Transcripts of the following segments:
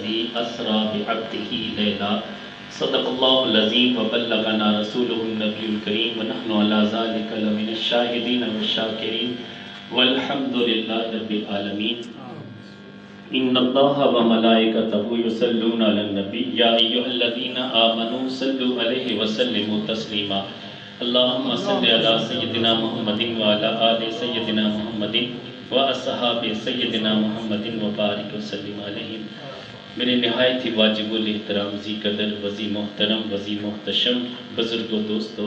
الذي أسرى بعبده ليلا صدق الله العظيم وبلغنا رسوله النبي الكريم ونحن على ذلك لمن الشاهدين والشاكرين والحمد لله رب العالمين إن الله وملائكته يصلون على النبي يا أيها الذين آمنوا صلوا عليه وسلموا تسليما اللهم صل على سيدنا محمد وعلى آل سيدنا محمد وأصحاب سیدنا محمد وبارک وسلم علیہم۔ میرے نہایت ہی واجب الاحترام ذی قدر وذی محترم وذی محتشم بزرگ و دوستو،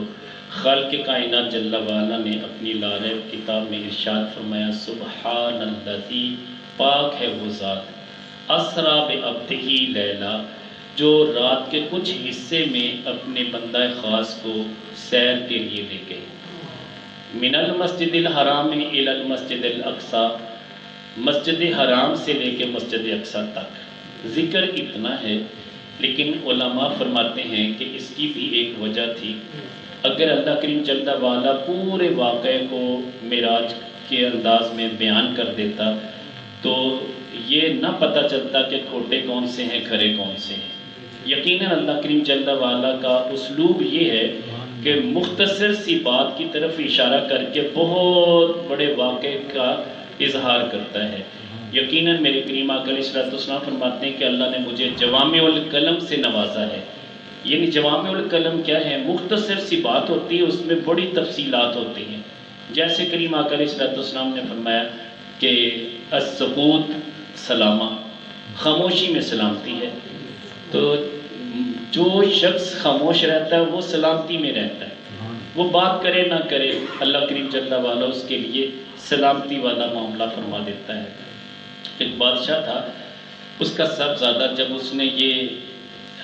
خالق کائنات جل وعلا نے اپنی لاریب کتاب میں ارشاد فرمایا سبحان الذی، پاک ہے وہ ذات، اسرا بعبدہ لیلا، جو رات کے کچھ حصے میں اپنے بندہ خاص کو سیر کے لیے لے گئے۔ من المسجد الحرام الی المسجد الاقصی، مسجد حرام سے لے کے مسجد اقصی تک۔ ذکر اتنا ہے لیکن علماء فرماتے ہیں کہ اس کی بھی ایک وجہ تھی۔ اگر اللہ کریم جل وعلا پورے واقعے کو معراج کے انداز میں بیان کر دیتا تو یہ نہ پتہ چلتا کہ کھوٹے کون سے ہیں کھرے کون سے ہیں۔ یقیناً اللہ کریم جل وعلا کا اسلوب یہ ہے کہ مختصر سی بات کی طرف اشارہ کر کے بہت بڑے واقعے کا اظہار کرتا ہے۔ یقیناً میرے کریم آقا علیہ الصلوۃ والسلام فرماتے ہیں کہ اللہ نے مجھے جوامع الکلم سے نوازا ہے۔ یعنی جوامع الکلم کیا ہے؟ مختصر سی بات ہوتی ہے، اس میں بڑی تفصیلات ہوتی ہیں۔ جیسے کریم آقا علیہ الصلوۃ والسلام نے فرمایا کہ السکوت سلامہ، خاموشی میں سلامتی ہے۔ تو جو شخص خاموش رہتا ہے وہ سلامتی میں رہتا ہے، وہ بات کرے نہ کرے اللہ کریم جل وعلا اس کے لیے سلامتی والا معاملہ فرما دیتا ہے۔ ایک بادشاہ تھا، اس کا سب زیادہ جب اس نے یہ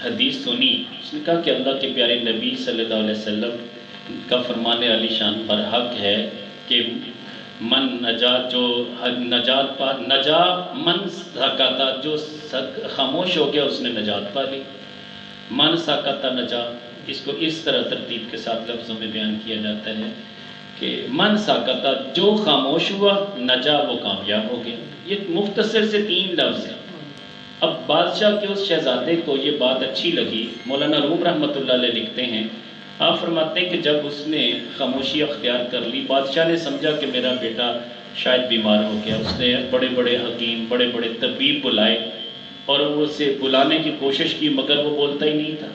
حدیث سنی، اس نے کہا کہ اللہ کے پیارے نبی صلی اللہ علیہ وسلم کا فرمان علی شان برحق ہے کہ من نجات، جو نجات پا نجا من سکتا، جو خاموش ہو گیا اس نے نجات پا لی۔ من سکتا نجا، اس کو اس طرح ترتیب کے ساتھ لفظوں میں بیان کیا جاتا ہے کہ من سکتا، جو خاموش ہوا، نجا، وہ کامیاب ہو گیا۔ یہ مختصر سے 3 لفظ ہیں۔ اب بادشاہ کے اس شہزادے کو یہ بات اچھی لگی۔ مولانا روم رحمۃ اللہ علیہ لکھتے ہیں، آپ فرماتے ہیں کہ جب اس نے خاموشی اختیار کر لی، بادشاہ نے سمجھا کہ میرا بیٹا شاید بیمار ہو گیا۔ اس نے بڑے بڑے حکیم، بڑے بڑے طبیب بلائے اور وہ اسے بلانے کی کوشش کی، مگر وہ بولتا ہی نہیں تھا۔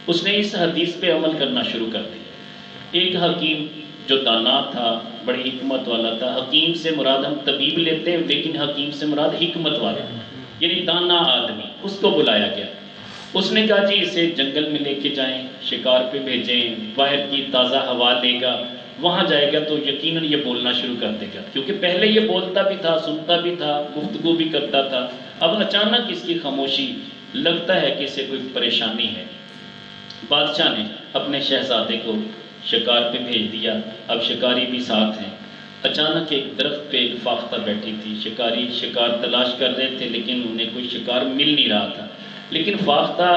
اس نے اس حدیث پہ عمل کرنا شروع کر دیا۔ ایک حکیم جو دانا تھا، بڑی حکمت والا تھا، حکیم سے مراد ہم طبیب لیتے ہیں لیکن حکیم سے مراد حکمت والا، یعنی دانا آدمی، اس کو بلایا گیا۔ اس نے کہا جی اسے جنگل میں لے کے جائیں، شکار پہ بھیجیں، باہر کی تازہ ہوا لے گا، وہاں جائے گا تو یقیناً یہ بولنا شروع کر دے گا، کیونکہ پہلے یہ بولتا بھی تھا، سنتا بھی تھا، گفتگو بھی کرتا تھا۔ اب اچانک اس کی خاموشی، لگتا ہے کہ اسے کوئی پریشانی ہے۔ بادشاہ نے اپنے شہزادے کو شکار پہ بھیج دیا، اب شکاری بھی ساتھ ہیں۔ اچانک ایک درخت پہ ایک فاختہ بیٹھی تھی، شکاری شکار تلاش کر رہے تھے لیکن انہیں کوئی شکار مل نہیں رہا تھا، لیکن فاختہ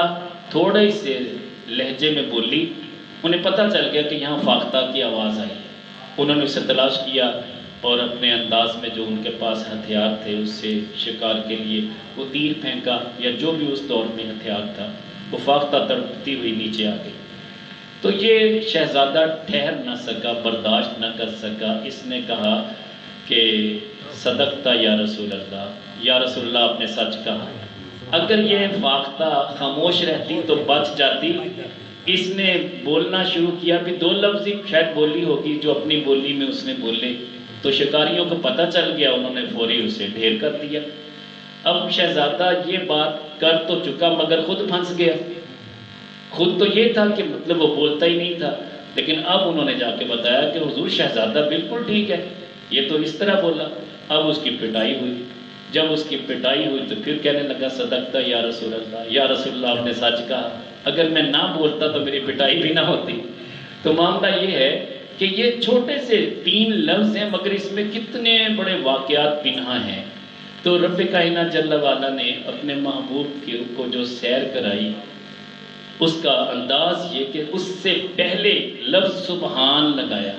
تھوڑے سے لہجے میں بولی، انہیں پتہ چل گیا کہ یہاں فاختہ کی آواز آئی ہے۔ انہوں نے اسے تلاش کیا اور اپنے انداز میں جو ان کے پاس ہتھیار تھے اس سے شکار کے لیے وہ تیر پھینکا یا جو بھی اس دور میں ہتھیار تھا، وہ فاختہ تڑپتی ہوئی نیچے آ گئی۔ تو یہ شہزادہ ٹھہر نہ سکا، برداشت نہ کر سکا، اس نے کہا کہ صدقتا یا رسول اللہ، یا رسول اللہ آپ نے سچ کہا۔ اگر یہ فاختہ خاموش رہتی تو بچ جاتی۔ اس نے بولنا شروع کیا، بھی 2 لفظ ہی شاید بولی ہوگی جو اپنی بولی میں اس نے بولے، تو شکاریوں کو پتہ چل گیا، انہوں نے فوری اسے ڈھیر کر دیا۔ اب شہزادہ یہ بات کر تو چکا مگر خود پھنس گیا۔ خود تو یہ تھا کہ مطلب وہ بولتا ہی نہیں تھا، لیکن اب انہوں نے جا کے بتایا کہ حضور شہزادہ بالکل ٹھیک ہے، یہ تو اس طرح بولا۔ اب اس کی پٹائی ہوئی۔ جب اس کی پٹائی ہوئی تو پھر کہنے لگا صدقتا یا رسول اللہ، یا رسول اللہ آپ نے سچ کہا، اگر میں نہ بولتا تو میری پٹائی بھی نہ ہوتی۔ تو معاملہ یہ ہے کہ یہ چھوٹے سے 3 لفظ ہیں مگر اس میں کتنے بڑے واقعات پنہاں ہیں۔ تو رب کائنات جل وعلا نے اپنے محبوب کو جو سیر کرائی، اس کا انداز یہ کہ اس سے پہلے لفظ سبحان لگایا۔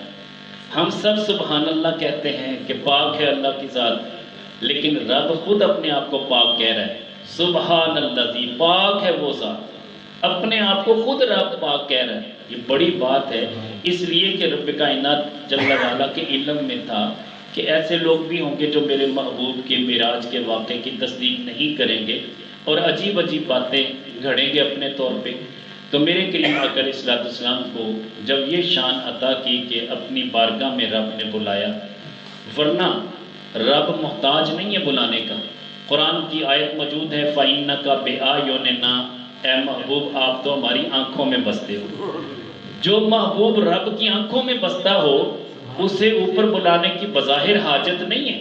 ہم سب سبحان اللہ کہتے ہیں کہ پاک ہے اللہ کی ذات، لیکن رب خود اپنے آپ کو پاک کہہ رہا ہے۔ سبحان الذی، پاک ہے وہ ذات، اپنے آپ کو خود رب پاک کہہ رہا ہے۔ یہ بڑی بات ہے، اس لیے کہ رب کائنات جل وعلا کے علم میں تھا کہ ایسے لوگ بھی ہوں گے جو میرے محبوب کے معراج کے واقعے کی تصدیق نہیں کریں گے اور عجیب عجیب باتیں گھڑیں گے اپنے طور پہ۔ تو میرے کریم آقا علیہ الصلوۃ والسلام کو جب یہ شان عطا کی کہ اپنی بارگاہ میں رب نے بلایا، ورنہ رب محتاج نہیں ہے بلانے کا۔ قرآن کی آیت موجود ہے فَإِنَّكَ بِأَعْيُنِنَا، اے محبوب آپ تو ہماری آنکھوں میں بستے ہو۔ جو محبوب رب کی آنکھوں میں بستا ہو اسے اوپر بلانے کی بظاہر حاجت نہیں ہے،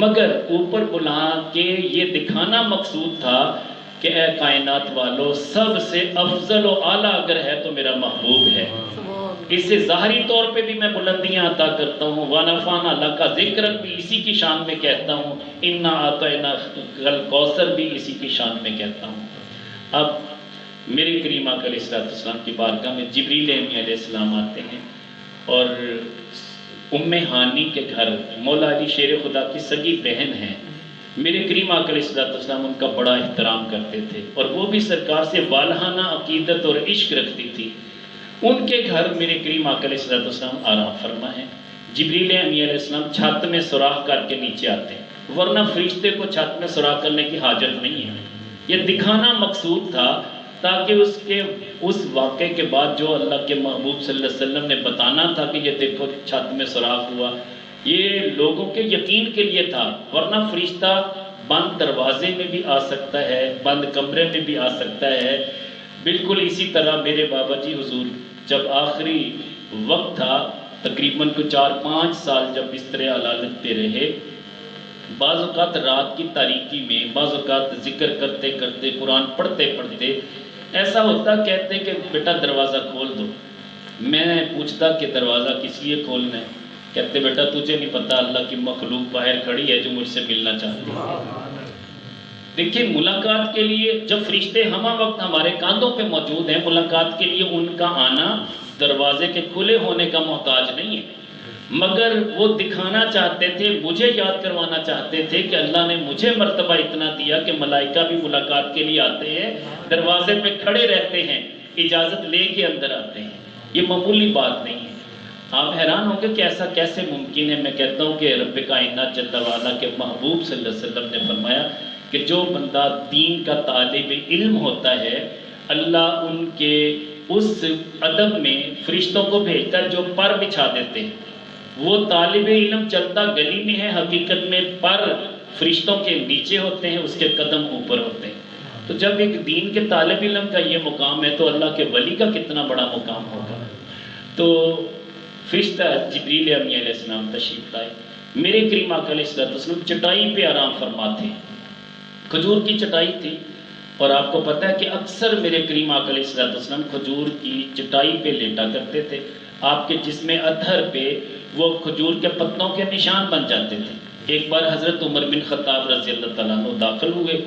مگر اوپر بلا کے یہ دکھانا مقصود تھا کہ اے کائنات والو، سب سے افضل و اعلیٰ اگر ہے تو میرا محبوب ہے۔ اس سے ظاہری طور پہ بھی میں بلندیاں عطا کرتا ہوں، وَنَفَعْنَا لَكَ ذِكْرَكَ بھی اسی کی شان میں کہتا ہوں، اِنَّا أَعْطَيْنَاكَ الْكَوْثَرَ بھی اسی کی شان میں کہتا ہوں۔ اب میرے کریم آقا علیہ السلام کی بارگاہ میں جبریل امین علیہ السلام آتے ہیں، اور ام ہانی کے گھر مولا علی شیر خدا کی سگی بہن ہیں۔ میرے کریم آقا علیہ السلام ان کا بڑا احترام کرتے تھے، اور وہ بھی سرکار سے والہانہ عقیدت اور عشق رکھتی تھی۔ ان کے گھر میرے کریم آقا علیہ السلام آرام فرما ہے۔ جبریل امین علیہ السلام چھت میں سوراخ کر کے نیچے آتے ہیں، ورنہ فرشتے کو چھت میں سوراخ کرنے کی حاجت نہیں ہے۔ یہ دکھانا مقصود تھا تاکہ اس واقعے کے بعد جو اللہ کے محبوب صلی اللہ علیہ وسلم نے بتانا تھا کہ یہ دیکھو چھت میں سوراخ ہوا، یہ لوگوں کے یقین کے لیے تھا، ورنہ فرشتہ بند دروازے میں بھی آ سکتا ہے، بند کمرے میں بھی آ سکتا ہے۔ بالکل اسی طرح میرے بابا جی حضور جب آخری وقت تھا، تقریباً کو 4-5 سال جب بستر علالت پہ رہے، بعض اوقات رات کی تاریکی میں، بعض اوقات ذکر کرتے کرتے، قرآن پڑھتے پڑھتے ایسا ہوتا، کہتے کہ بیٹا دروازہ کھول دو۔ میں پوچھتا کہ دروازہ کس لیے کھولنا ہے؟ کہتے بیٹا تجھے نہیں پتا اللہ کی مخلوق باہر کھڑی ہے جو مجھ سے ملنا چاہتی ہے۔ دیکھیں ملاقات کے لیے جب فرشتے ہمہ وقت ہمارے کاندھوں پہ موجود ہیں، ملاقات کے لیے ان کا آنا دروازے کے کھلے ہونے کا محتاج نہیں ہے، مگر وہ دکھانا چاہتے تھے، مجھے یاد کروانا چاہتے تھے کہ اللہ نے مجھے مرتبہ اتنا دیا کہ ملائکہ بھی ملاقات کے لیے آتے ہیں، دروازے پہ کھڑے رہتے ہیں، اجازت لے کے اندر آتے ہیں۔ یہ معمولی بات نہیں ہے۔ آپ حیران ہوں گے کہ ایسا کیسے ممکن ہے۔ میں کہتا ہوں کہ رب کائنات جل وعلا کے محبوب صلی اللہ علیہ وسلم نے فرمایا کہ جو بندہ دین کا طالب علم ہوتا ہے، اللہ ان کے اس ادب میں فرشتوں کو بھیجتا ہے جو پر بچھا دیتے ہیں۔ وہ طالب علم چلتا گلی میں ہے، حقیقت میں پر فرشتوں کے نیچے ہوتے ہیں، اس کے قدم اوپر ہوتے ہیں۔ تو جب ایک دین کے طالب علم کا یہ مقام ہے تو اللہ کے ولی کا کتنا بڑا مقام ہوگا۔ تو فرشتہ جبریل امین علیہ السلام تشریف لائے، میرے کریم آقا علیہ السلام چٹائی پہ آرام فرماتے ہیں، کھجور کی چٹائی تھی، اور آپ کو پتہ ہے کہ اکثر میرے کریم آقا علیہ السلام کھجور کی چٹائی پہ لیٹا کرتے تھے۔ آپ کے جسم اطہر پہ وہ کھجور کے پتوں کے نشان بن جاتے تھے۔ ایک بار حضرت عمر بن خطاب رضی اللہ تعالیٰ عنہ داخل ہوئے،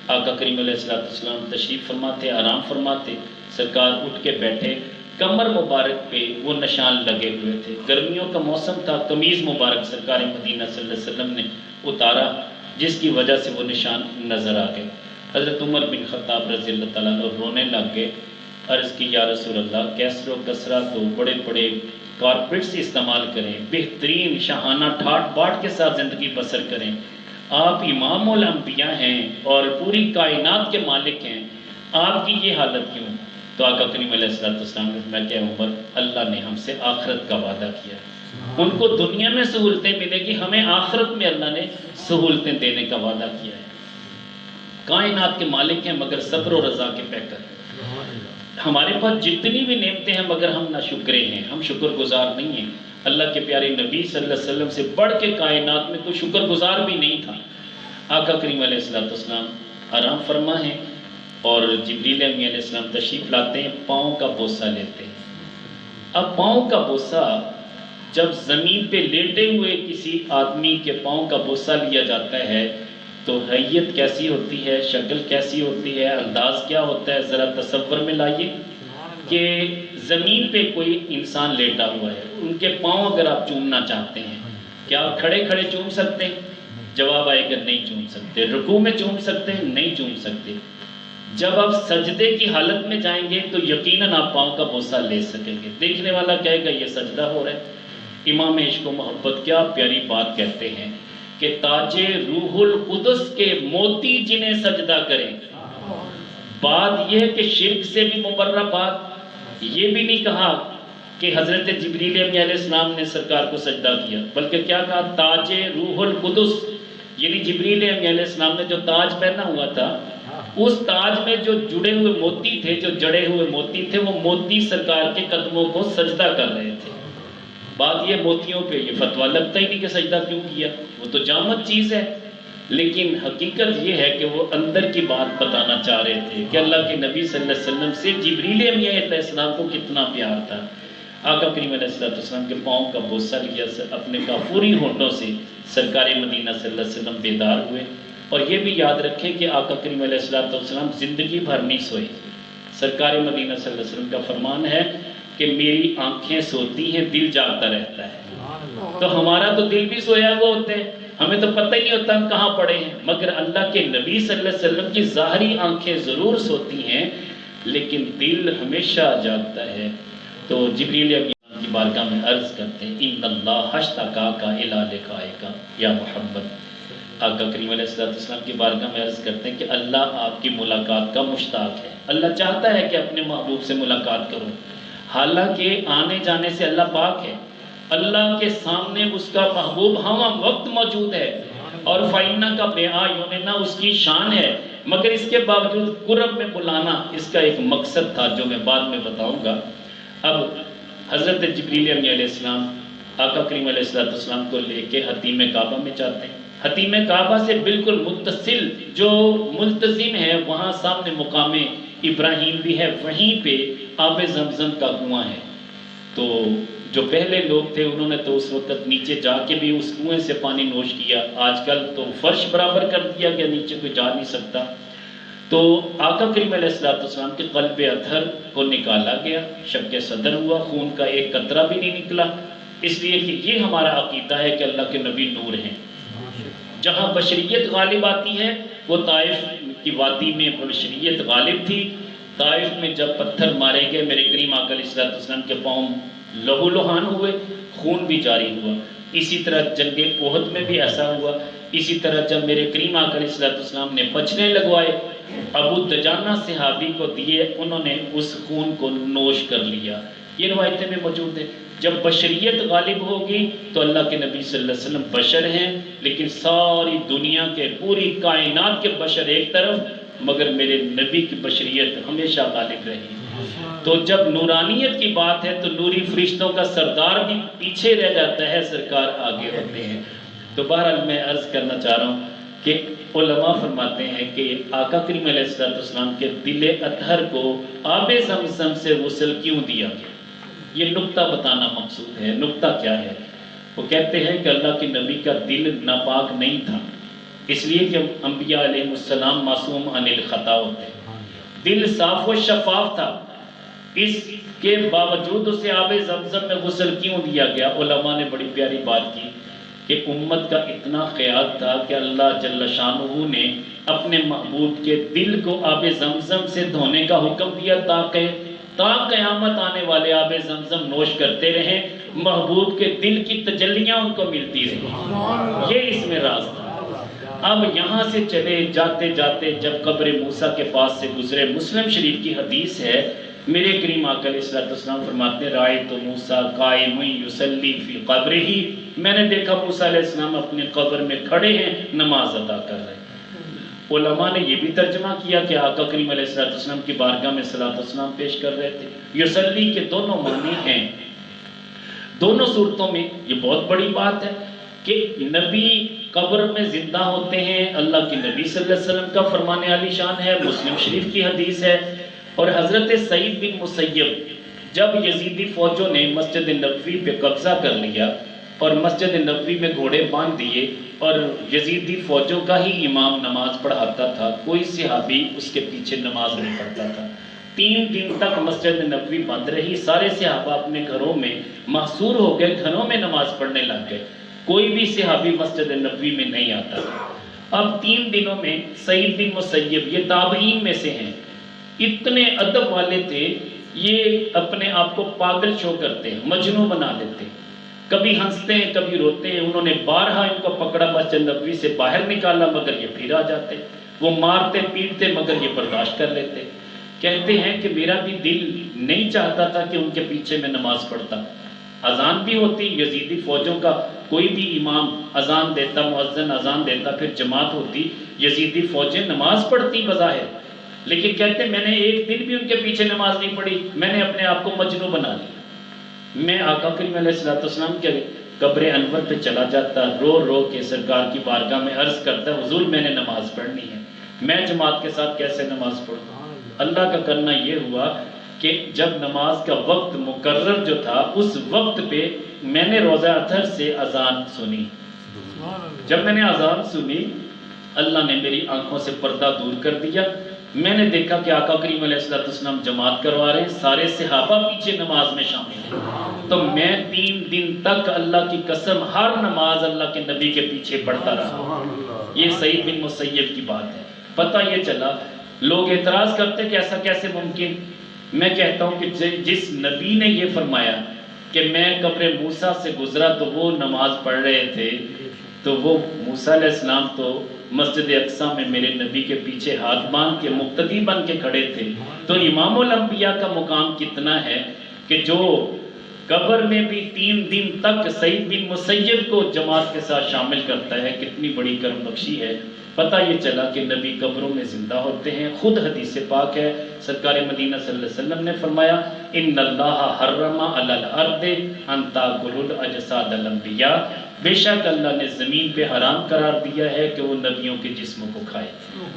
آقا کریم علیہ السلام تشریف فرماتے، آرام فرماتے، سرکار اٹھ کے بیٹھے، کمر مبارک پہ وہ نشان لگے ہوئے تھے۔ گرمیوں کا موسم تھا، قمیض مبارک سرکار مدینہ صلی اللہ علیہ وسلم نے اتارا، جس کی وجہ سے وہ نشان نظر آ گئے۔ حضرت عمر بن خطاب رضی اللہ تعالیٰ عنہ رونے لگ گئے، عرض کی یا رسول اللہ کیسر و کسرہ تو بڑے بڑے کارپیٹس استعمال کریں، بہترین شاہانہ ٹھاٹ باٹ کے ساتھ زندگی بسر کریں، آپ امام الانبیاء ہیں اور پوری کائنات کے مالک ہیں، آپ کی یہ حالت کیوں؟ تو آقا کریم علیہ السلام نے فرمایا کہ عمر اللہ نے ہم سے آخرت کا وعدہ کیا ہے، ان کو دنیا میں سہولتیں ملے گی، ہمیں آخرت میں اللہ نے سہولتیں دینے کا وعدہ کیا ہے۔ کائنات کے مالک ہیں مگر صبر و رضا کے پیکر ہیں۔ ہمارے پاس جتنی بھی نعمتیں ہیں مگر ہم ناشکرے ہیں، ہم شکر گزار نہیں ہیں۔ اللہ کے پیارے نبی صلی اللہ علیہ وسلم سے بڑھ کے کائنات میں کوئی شکر گزار بھی نہیں تھا۔ آقا کریم علیہ السلام آرام فرما ہیں اور جبریل امین علیہ السلام تشریف لاتے ہیں، پاؤں کا بوسہ لیتے ہیں۔ اب پاؤں کا بوسہ جب زمین پہ لیٹے ہوئے کسی آدمی کے پاؤں کا بوسہ لیا جاتا ہے تو حیت کیسی ہوتی ہے، شکل کیسی ہوتی ہے، انداز کیا ہوتا ہے، ذرا تصور میں لائیے کہ زمین پہ کوئی انسان لیٹا ہوا ہے، ان کے پاؤں اگر آپ چومنا چاہتے ہیں کیا آپ کھڑے کھڑے چوم سکتے ہیں؟ جواب آئے گا نہیں چوم سکتے. رکوع میں چوم سکتے ہیں؟ نہیں چوم سکتے. جب آپ سجدے کی حالت میں جائیں گے تو یقیناً آپ پاؤں کا بوسہ لے سکیں گے. دیکھنے والا کہے گا یہ سجدہ ہو رہا ہے. امام عشق و محبت کیا پیاری بات کہتے ہیں کہ تاج روح القدس کے موتی جنہیں سجدہ کریں. بات یہ ہے کہ شرک سے بھی مبرہ بات یہ بھی نہیں کہا کہ حضرت جبریل علیہ السلام نے سرکار کو سجدہ کیا، بلکہ کیا کہا؟ تاج روح القدس، یعنی جبریل علیہ السلام نے جو تاج پہنا ہوا تھا اس تاج میں جو جڑے ہوئے موتی تھے، جو جڑے ہوئے موتی تھے، وہ موتی سرکار کے قدموں کو سجدہ کر رہے تھے. بات یہ موتیوں پہ یہ فتویٰ لگتا ہی نہیں کہ سجدہ کیوں کیا، وہ تو جامد چیز ہے. لیکن حقیقت یہ ہے کہ وہ اندر کی بات بتانا چاہ رہے تھے کہ اللہ کے نبی صلی اللہ علیہ وسلم سے جبریل علیہ السلام کو کتنا پیار تھا. آقا کریم علیہ السلام کے پاؤں کا بوسہ لیا اپنے کافوری ہونٹوں سے. سرکار مدینہ صلی اللہ علیہ وسلم بیدار ہوئے. اور یہ بھی یاد رکھیں کہ آقا کریم علیہ السلام زندگی بھر نہیں سوئے. سرکار مدینہ صلی اللہ علیہ وسلم کا فرمان ہے کہ میری آنکھیں سوتی ہیں، دل جاگتا رہتا ہے. تو ہمارا تو دل بھی سویا ہوا ہوتا ہے، ہمیں تو پتہ ہی نہیں ہوتا ہم کہاں پڑے ہیں. مگر اللہ کے نبی صلی اللہ علیہ وسلم کی ظاہری آنکھیں ضرور سوتی ہیں لیکن دل ہمیشہ جاگتا ہے. تو جبریل امین کی بارگاہ میں عرض کرتے ہیں ان اللہ اشتاقاک الی لقائک یا محمد. آقا کریم علیہ السلام کی بارگاہ میں عرض کرتے ہیں کہ اللہ آپ کی ملاقات کا مشتاق ہے. اللہ چاہتا ہے کہ اپنے محبوب سے ملاقات کرو، حالانکہ آنے جانے سے اللہ پاک ہے. اللہ کے سامنے اس کا محبوب ہم وقت موجود ہے اور فائنہ کا بیعیوننا اس کی شان ہے. مگر اس کے باوجود قرب میں بلانا اس کا ایک مقصد تھا جو میں بعد میں بتاؤں گا. اب حضرت جبریل علیہ السلام آقا کریم علیہ السلام کو لے کے حتیم کعبہ میں جاتے ہیں. حتیم کعبہ سے بالکل متصل جو ملتزم ہے وہاں سامنے مقام ابراہیم بھی ہے، وہیں پہ آب زمزم کا کنواں ہے. تو جو پہلے لوگ تھے انہوں نے تو اس وقت نیچے جا کے بھی اس کنویں سے پانی نوش کیا. آج کل تو فرش برابر کر دیا گیا، نیچے کوئی جا نہیں سکتا. تو آقا کریم علیہ السلام کے قلب اطہر کو نکالا گیا، شق صدر ہوا، خون کا ایک قطرہ بھی نہیں نکلا. اس لیے کہ یہ ہمارا عقیدہ ہے کہ اللہ کے نبی نور ہیں. جہاں بشریت غالب آتی ہے وہ طائف کی وادی میں بشریت غالب تھی. طائف میں جب پتھر مارے گئے میرے کریم آقا علیہ السلام کے پاؤں لہو لہان ہوئے، خون بھی جاری ہوا. اسی طرح جنگ احد میں بھی ایسا ہوا. اسی طرح جب میرے کریم آقا علیہ السلام نے پچھنے لگوائے، ابو دجانہ صحابی کو دیے، انہوں نے اس خون کو نوش کر لیا. یہ روایتیں میں موجود ہیں. جب بشریت غالب ہوگی تو اللہ کے نبی صلی اللہ علیہ وسلم بشر ہیں، لیکن ساری دنیا کے پوری کائنات کے بشر ایک طرف، مگر میرے نبی کی بشریت ہمیشہ غالب رہی. تو جب نورانیت کی بات ہے تو نوری فرشتوں کا سردار بھی پیچھے رہ جاتا ہے، سرکار آگے ہوتے ہیں. تو بہرحال میں عرض کرنا چاہ رہا ہوں کہ علماء فرماتے ہیں کہ آقا کریم علیہ السلام کے دل اطہر کو آب زمزم سے غسل کیوں دیا گیا، یہ نقطہ بتانا مقصود ہے. نقطہ کیا ہے؟ وہ کہتے ہیں کہ اللہ کے نبی کا دل ناپاک نہیں تھا، اس لیے کہ انبیاء علیہ السلام معصوم عن الخطا ہوتے ہیں. دل صاف و شفاف تھا، اس کے باوجود اسے آب زمزم میں غسل کیوں دیا گیا؟ علماء نے بڑی پیاری بات کی کہ امت کا اتنا خیال تھا کہ اللہ جل شانہ نے اپنے محبوب کے دل کو آب زمزم سے دھونے کا حکم دیا تاکہ تا قیامت آنے والے آب زمزم نوش کرتے رہیں، محبوب کے دل کی تجلیاں ان کو ملتی رہیں. یہ اس میں راز تھا. اب یہاں سے چلے جاتے جاتے جب قبر موسیٰ کے پاس سے گزرے، مسلم شریف کی حدیث ہے، میرے کریم آقا علیہ السلام فرماتے ہیں رأیت موسیٰ قائم یصلی فی قبرہ، میں نے دیکھا موسیٰ علیہ السلام اپنے قبر میں کھڑے ہیں، نماز ادا کر رہے ہیں. علماء نے یہ بھی ترجمہ کیا کہ آقا کریم علیہ السلام کی بارگاہ میں صلاۃ والسلام پیش کر رہے تھے. یصلی کے دونوں معنی ہیں دونوں صورتوں میں. یہ بہت بڑی بات ہے کہ نبی قبر میں زندہ ہوتے ہیں. اللہ کے نبی صلی اللہ علیہ وسلم کا فرمان عالی شان ہے، مسلم شریف کی حدیث ہے. اور حضرت سعید بن مسیب جب یزیدی فوجوں نے مسجد نبوی پہ قبضہ کر لیا اور مسجد نبوی میں گھوڑے باندھ دیے اور یزیدی فوجوں کا ہی امام نماز پڑھاتا تھا، کوئی صحابی اس کے پیچھے نماز نہیں پڑھتا تھا. 3 دن تک مسجد نبوی بند رہی. سارے صحابہ اپنے گھروں میں محصور ہو گئے، گھروں میں نماز پڑھنے لگ گئے. کوئی بھی صحابی مسجد نبوی میں نہیں آتا۔ اب 3 دنوں میں سعید بن مسیب، یہ تابعین میں سے ہیں، اتنے ادب والے تھے، یہ اپنے آپ کو پاگل شو کرتے ہیں، مجنون بنا دیتے ہیں، کبھی ہنستے ہیں کبھی روتے ہیں۔ انہوں نے بارہا ان کو پکڑا، مسجد نبوی سے باہر نکالا، مگر یہ پھر آ جاتے، وہ مارتے پیٹتے مگر یہ برداشت کر لیتے۔ کہتے ہیں کہ میرا بھی دل نہیں چاہتا تھا کہ ان کے پیچھے میں نماز پڑھتا۔ اذان بھی ہوتی، یزیدی فوجوں کا کوئی بھی امام اذان دیتا، مؤذن اذان دیتا، پھر جماعت ہوتی، یزیدی فوجیں نماز پڑھتی بظاہر، لیکن کہتے میں نے ایک دن بھی ان کے پیچھے نماز نہیں پڑھی، میں نے اپنے آپ کو مجنون بنا لیا۔ میں آقا کریم علیہ السلام کے قبر انور پہ چلا جاتا، رو رو کے سرکار کی بارگاہ میں عرض کرتا، حضور میں نے نماز پڑھنی ہے، میں جماعت کے ساتھ کیسے نماز پڑھوں؟ اللہ کا کرنا یہ ہوا کہ جب نماز کا وقت مقرر جو تھا، اس وقت پہ میں نے روضہ اطہر سے اذان سنی۔ جب میں نے اذان سنی، اللہ نے میری آنکھوں سے پردہ دور کر دیا، میں نے دیکھا کہ آقا کریم علیہ السلام جماعت کروا رہے ہیں، سارے صحابہ پیچھے نماز میں شامل ہیں۔ تو میں 3 دن تک اللہ کی قسم ہر نماز اللہ کے نبی کے پیچھے پڑھتا رہا۔ یہ سعید بن مسیب کی بات ہے۔ پتہ یہ چلا، لوگ اعتراض کرتے کہ ایسا کیسے ممکن؟ میں کہتا ہوں کہ جس نبی نے یہ فرمایا کہ میں قبر موسیٰ سے گزرا تو وہ نماز پڑھ رہے تھے، تو وہ موسیٰ علیہ السلام تو مسجد اقصیٰ میں میرے نبی کے پیچھے ہاتھ باندھ کے مقتدی بن کے کھڑے تھے، تو امام الانبیاء کا مقام کتنا ہے کہ جو قبر میں بھی 3 دن تک سعید بن مسیب کو جماعت کے ساتھ شامل کرتا ہے، کتنی بڑی کرم بخشی ہے۔ پتہ یہ چلا کہ نبی قبروں میں زندہ ہوتے ہیں، خود حدیث پاک ہے، سرکار مدینہ صلی اللہ علیہ وسلم نے فرمایا ان اللہ حرم علی الارض ان تاکل الاجساد الانبیاء، بے شک اللہ نے زمین پہ حرام قرار دیا ہے کہ وہ نبیوں کے جسموں کو کھائے۔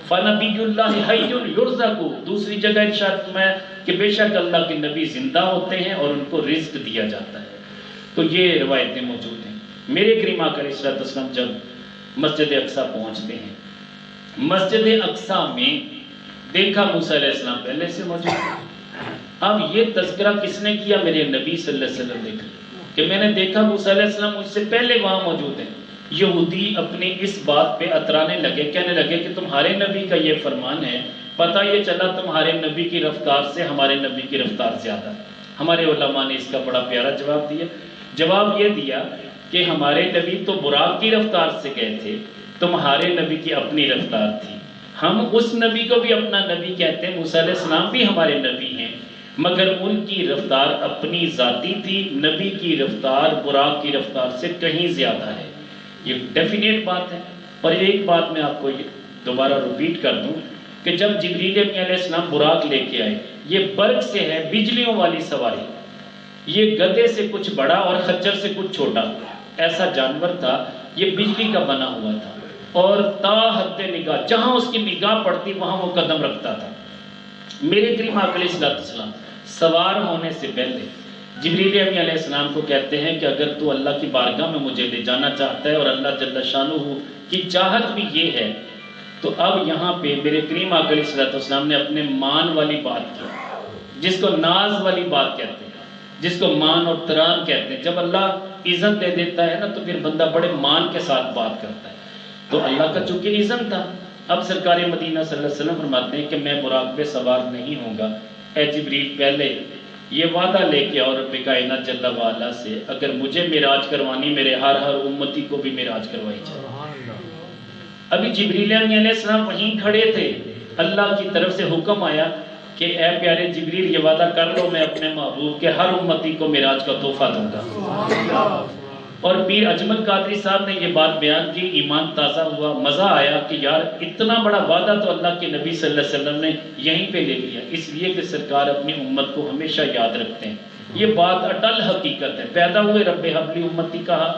فنبی اللہ حی یرزق، دوسری جگہ ارشاد فرمایا کہ بے شک اللہ کے نبی زندہ ہوتے ہیں اور ان کو رزق دیا جاتا ہے۔ تو یہ روایتیں موجود ہیں۔ میرے کریم آقا علیہ الصلوۃ والسلام جب مسجد اقصیٰ پہنچتے ہیں، مسجد اقصیٰ میں دیکھا موسیٰ علیہ السلام پہلے سے موجود ہے۔ اب یہ تذکرہ کس نے کیا؟ میرے نبی صلی اللہ علیہ وسلم نے کہا کہ میں نے دیکھا موسیٰ علیہ السلام مجھ سے پہلے وہاں موجود ہیں۔ یہودی اپنی اس بات پہ اترانے لگے، کہنے لگے کہ تمہارے نبی کا یہ فرمان ہے، پتہ یہ چلا تمہارے نبی کی رفتار سے ہمارے نبی کی رفتار زیادہ ہے۔ ہمارے علماء نے اس کا بڑا پیارا جواب دیا۔ جواب یہ دیا کہ ہمارے نبی تو براق کی رفتار سے گئے تھے، تمہارے نبی کی اپنی رفتار تھی۔ ہم اس نبی کو بھی اپنا نبی کہتے ہیں، موسیٰ علیہ السلام بھی ہمارے نبی ہیں، مگر ان کی رفتار اپنی ذاتی تھی، نبی کی رفتار براق کی رفتار سے کہیں زیادہ ہے۔ یہ ڈیفینیٹ بات ہے۔ اور ایک بات میں آپ کو دوبارہ ریپیٹ کر دوں کہ جب جبریل امین علیہ السلام براق لے کے آئے، یہ برق سے ہے، بجلیوں والی سواری، یہ گدھے سے کچھ بڑا اور خچر سے کچھ چھوٹا ایسا جانور تھا، یہ بجلی کا بنا ہوا تھا، اور تا حد نگاہ جہاں اس کی نگاہ پڑتی وہاں وہ قدم رکھتا تھا۔ میرے کریم آقا علیہ السلام سوار ہونے سے پہلے جبریل امین علیہ السلام کو کہتے ہیں کہ اگر تو اللہ کی بارگاہ میں مجھے لے جانا چاہتا ہے اور اللہ جل شانہ کی چاہت بھی یہ ہے، تو اب یہاں پہ میرے کریم آقا علیہ السلام نے اپنے مان والی بات کی، جس کو ناز والی بات کہتے ہیں، جس کو مان اور تران کہتے ہیں۔ جب اللہ اذن دے دیتا ہے نا تو پھر بندہ بڑے مان کے ساتھ بات کرتا ہے۔ تو اللہ کا چونکہ اذن تھا، اب سرکار مدینہ صلی اللہ علیہ وسلم فرماتے ہیں کہ میں براق پہ سوار نہیں ہوں گا، اے جبریل پہلے یہ وعدہ لے کے اور رب کائنات جل وعلا سے اگر مجھے معراج کروانی، میرے ہر امتی کو بھی معراج کروائی جائے۔ ابھی جبریل علیہ السلام وہیں کھڑے تھے، اللہ کی طرف سے حکم آیا کہ اے پیارے جبریل یہ وعدہ کر لو میں اپنے محبوب کے ہر امتی کو معراج کا تحفہ دوں گا۔ اور پیر اجمل قادری صاحب نے یہ بات بیان کی، ایمان تازہ ہوا، مزہ آیا کہ یار اتنا بڑا وعدہ تو اللہ کے نبی صلی اللہ علیہ وسلم نے یہیں پہ لے لیا، اس لیے کہ سرکار اپنی امت کو ہمیشہ یاد رکھتے ہیں۔ یہ بات اٹل حقیقت ہے۔ پیدا ہوئے رب حبلی امتی کہا،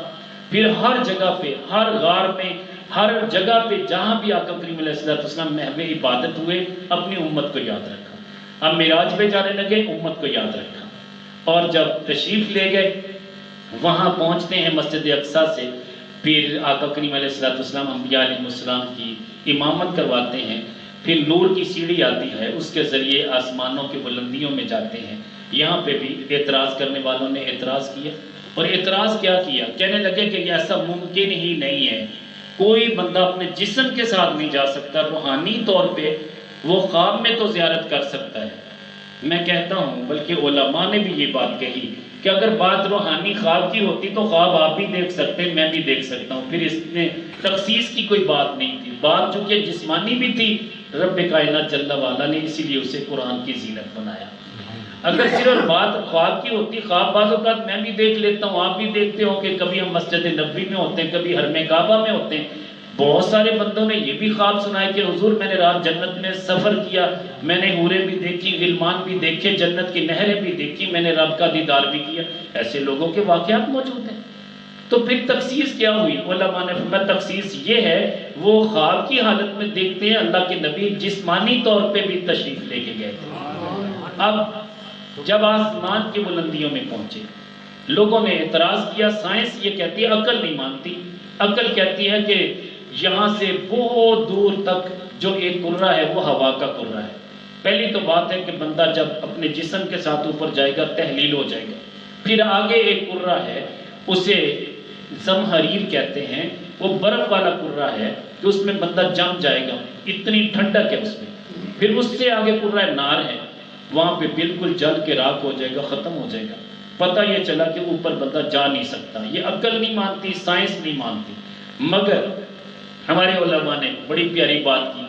پھر ہر جگہ پہ، ہر غار میں، ہر جگہ پہ جہاں بھی آقا کریم علیہ السلام محو عبادت ہوئے اپنی امت کو یاد رکھا۔ اب معراج پہ جانے لگے، امت کو یاد رکھا، اور جب تشریف لے گئے وہاں پہنچتے ہیں مسجد اقصیٰ سے، پھر آقا کریم علیہ السلام انبیاء علیہ السلام کی امامت کرواتے ہیں، پھر نور کی سیڑھی آتی ہے، اس کے ذریعے آسمانوں کے بلندیوں میں جاتے ہیں، یہاں پہ بھی اعتراض کرنے والوں نے اعتراض کیا، اور اعتراض کیا کیا؟ کہنے لگے کہ یہ ایسا ممکن ہی نہیں ہے، کوئی بندہ اپنے جسم کے ساتھ نہیں جا سکتا، روحانی طور پہ وہ خواب میں تو زیارت کر سکتا ہے۔ میں کہتا ہوں بلکہ علماء نے بھی یہ بات کہی کہ اگر بات روحانی خواب کی ہوتی تو خواب آپ بھی دیکھ سکتے ہیں، میں بھی دیکھ سکتا ہوں، پھر اس میں تخصیص کی کوئی بات نہیں تھی۔ بات چونکہ جسمانی بھی تھی، رب کائنات جل وعلا نے اسی لیے اسے قرآن کی زینت بنایا۔ اگر صرف بات خواب کی ہوتی، خواب بعض اوقات میں بھی دیکھ لیتا ہوں، آپ بھی دیکھتے ہو کہ کبھی ہم مسجد نبوی میں ہوتے ہیں، کبھی حرم کعبہ میں ہوتے ہیں، بہت سارے بندوں نے یہ بھی خواب سنا ہے کہ حضور میں نے رات جنت میں سفر کیا، میں نے حوریں بھی دیکھی، غلمان بھی دیکھے، جنت کی نہریں بھی دیکھی، میں نے رب کا دیدار بھی کیا۔ ایسے لوگوں کے واقعات موجود ہیں۔ تو پھر تخصیص کیا ہوئی؟ علماء نے فرمایا تخصیص یہ ہے وہ خواب کی حالت میں دیکھتے ہیں، اللہ کے نبی جسمانی طور پہ بھی تشریف لے کے گئے تھے۔ اب جب آسمان کی بلندیوں میں پہنچے، لوگوں نے اعتراض کیا، سائنس یہ کہتی ہے، عقل نہیں مانتی، عقل کہتی ہے کہ یہاں سے بہت دور تک جو ایک کرہ ہے وہ ہوا کا کرہ ہے۔ پہلی تو بات ہے کہ بندہ جب اپنے جسم کے ساتھ اوپر جائے گا تحلیل ہو جائے گا، پھر آگے ایک کرہ ہے اسے زمہریر کہتے ہیں، وہ برف والا کرہ ہے کہ اس میں بندہ جم جائے گا، اتنی ٹھنڈک ہے اس میں۔ پھر اس سے آگے کرہ نار ہے، وہاں پہ بالکل جل کے راکھ ہو جائے گا، ختم ہو جائے گا۔ پتہ یہ چلا کہ اوپر بندہ جا نہیں سکتا۔ یہ عقل نہیں مانتی، سائنس نہیں مانتی، مگر ہمارے علماء نے بڑی پیاری بات کی۔